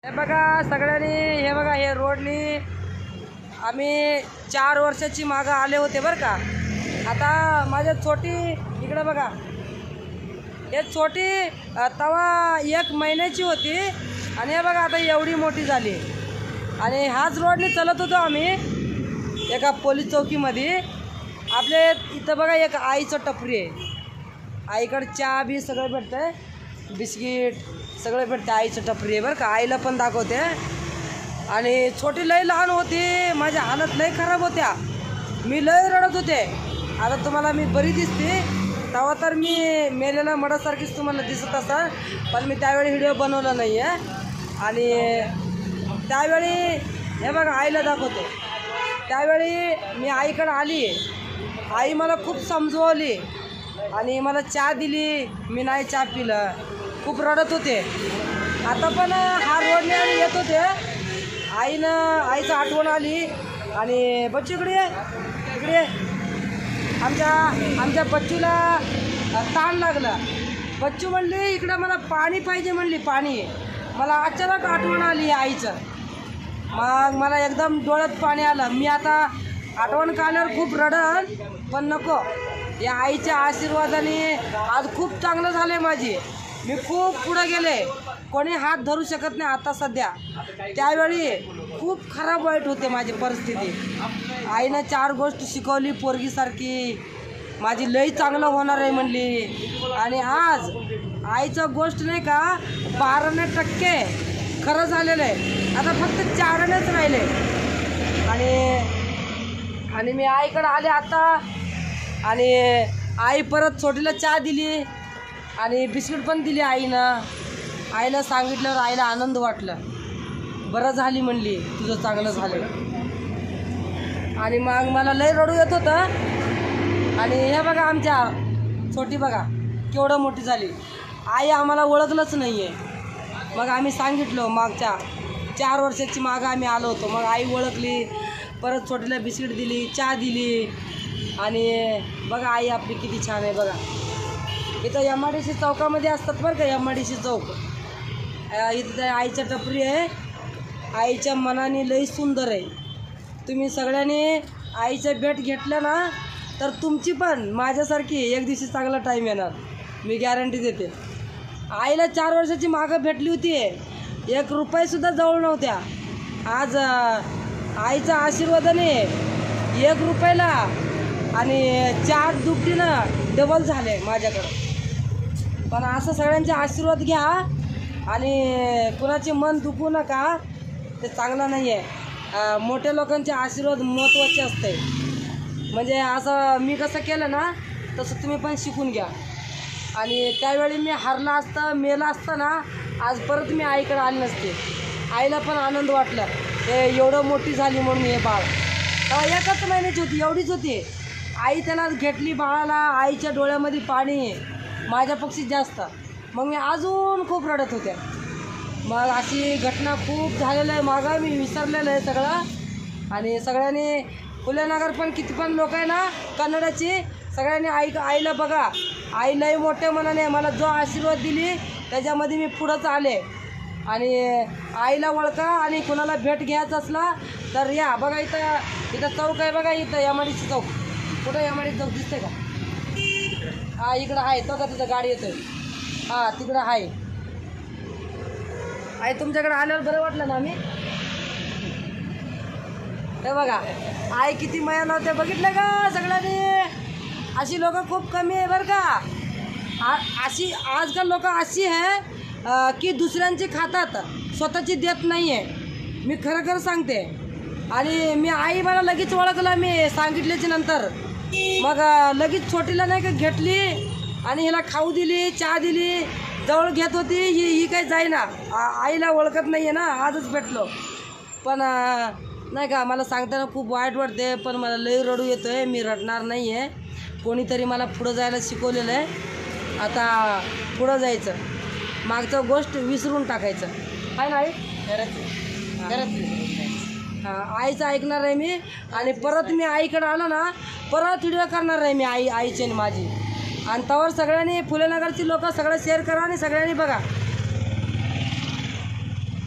हे बघा सगळ्यांनी, हे बघा हे रोडनी आम्ही 4 वर्षाची मागं आले होते बरं का। आता माझ्या छोटी इकडे बघा, हे छोटी तवा 1 महिन्याची होती आणि हे बघा आता एवढी मोठी झाली। आणि हाच रोडनी चालत होतो आम्ही एका पोलीस चौकीमध्ये। आपले इथं बघा एक आईचं टपरी आहे, आईकडे चहा बी सगळं भेटतं, बिस्किट सगळं भेटतं, आईचं टपरी आहे बरं का। आईला पण दाखवते। आणि छोटी लय लहान होती, माझ्या हालत लय खराब होत्या, मी लय रडत होते। आता तुम्हाला मी बरी दिसते, तेव्हा तर मी मेलेल्या मडासारखीच तुम्हाला दिसत असाल, पण मी त्यावेळी व्हिडिओ बनवला नाही आहे। आणि त्यावेळी हे बघा आईला दाखवते, त्यावेळी मी आईकडे आली, आई मला खूप समजवली आणि मला चहा दिली, मी नाही चहा पिलं, खूप रडत होते। आता पण हा रोडने आम्ही येत होते, आईचं आठवण आली। आणि बच्चू इकडे आमच्या बच्चूला ताण लागला, बच्चू म्हणली इकडं मला पाणी पाहिजे, म्हणली पाणी। मला अचानक आठवण आली आईचं, मग मला एकदम डोळ्यात पाणी आलं। मी आता आठवण काढल्यावर खूप रडन, पण नको, या आईच्या आशीर्वादाने आज खूप चांगलं झालं माझी, मी खूप पुढे गेले, कोणी हात धरू शकत नाही आता सध्या। त्यावेळी खूप खराब वाईट होते माझी परिस्थिती। आईनं 4 गोष्ट शिकवली पोरगीसारखी, माझी लई चांगलं होणार आहे म्हणली। आणि आज आईचं गोष्ट नाही का 12% खरं झालेलं आहे, आता फक्त 4नेच राहिले। आणि मी आईकडे आले आता, आणि आई परत छोटीला चहा दिली आणि बिस्किट पण दिली आईनं। आईला सांगितल्यावर आईला आनंद वाटला, बरं झाली म्हणली, तुझं चांगलं झालं। आणि मग मला लय रडू येत होतं। आणि हे बघा आमच्या छोटी बघा केवढं मोठी झाली, आई आम्हाला ओळखलंच नाही आहे। मग आम्ही सांगितलं, मागच्या 4 वर्षाची मागं आम्ही आलो होतो, मग आई ओळखली, परत छोटीला बिस्किट दिली, चहा दिली। आणि बघा आई आपली किती छान आहे बघा। इथं MIDC चौकामध्ये असतात बरं का, MIDC चौक, इथं आईच्या टपरी आहे, आईच्या मनाने लई सुंदर आहे। तुम्ही सगळ्यांनी आईचं भेट घेतलं ना तर तुमची पण माझ्यासारखी एक दिवशी चांगला टाईम येणार, मी गॅरंटी देते। आईला 4 वर्षाची मागं भेटली होती, 1 रुपयासुद्धा जवळ नव्हत्या। आज आईच्या आशीर्वादाने 1 रुपयाला आणि 4 दुपटीनं डबल झाले माझ्याकडं। पण असं सगळ्यांचे आशीर्वाद घ्या आणि कुणाचे मन दुखू नका, ते चांगलं नाही आहे। मोठ्या लोकांचे आशीर्वाद महत्त्वाचे असते, म्हणजे असं मी कसं केलं ना तसं तुम्ही पण शिकून घ्या। आणि त्यावेळी मी हारला असतं, मेला असतं ना, आज परत मी आईकडे आली नसते। आईला पण आनंद वाटला, हे एवढं मोठी झाली म्हणून हे बाळ, तेव्हा 1च महिन्याची होती, एवढीच होती। आई त्याला घेतली बाळाला, आईच्या डोळ्यामध्ये पाणी माझ्यापेक्षा जास्त, मग मी अजून खूप रडत होत्या। मग अशी घटना खूप झालेलं आहे मागं, मी विसरलेलं आहे सगळं। आणि सगळ्यांनी फुलेनगर पण किती पण लोक आहे ना कन्नडाची, सगळ्यांनी आईला बघा, आई लई मोठ्या मनाने मला जो आशीर्वाद दिली त्याच्यामध्ये मी पुढंच आले। आणि आईला ओळखा, आणि कुणाला भेट घ्यायचं असला तर या बघा, इथं चौक आहे बघा, इथं MIDC चौक, कुठं MIDC चौक दिसते का? हा इकडं आहे तो का, तिथं गाडी येतोय, हां तिकडं आहे। आई तुमच्याकडे आल्यावर बरं वाटलं ना आम्ही, हे बघा आई किती माया लावते, बघितलं का सगळ्यांनी? अशी लोक खूप कमी आहे बरं का। अशी आजकाल लोक अशी आहे की दुसऱ्यांची खातात, स्वतःची देत नाही आहे, मी खरं सांगते। आणि मी आई मला लगेच ओळखलं, मी सांगितल्याच्या नंतर मग लगेच छोटीला नाही का घेतली आणि हिला खाऊ दिली, चहा दिली, जवळ घेत होती, ही काही जाईना, आईला ओळखत नाही आहे ना, आजच भेटलो। पण नाही का मला सांगताना खूप वाईट वाटते, पण मला लई रडू येतो आहे, मी रडणार नाही आहे। कोणीतरी मला पुढं जायला शिकवलेलं आहे, आता पुढं जायचं, मागचं गोष्ट विसरून टाकायचं आहे ना आई, आईचं ऐकणार आहे मी। आणि परत मी आईकडे आलो ना परत व्हिडिओ करणार आहे मी आईची आणि माझी। आणि त्यावर सगळ्यांनी फुलेनगरची लोक सगळं शेअर करा आणि सगळ्यांनी बघा।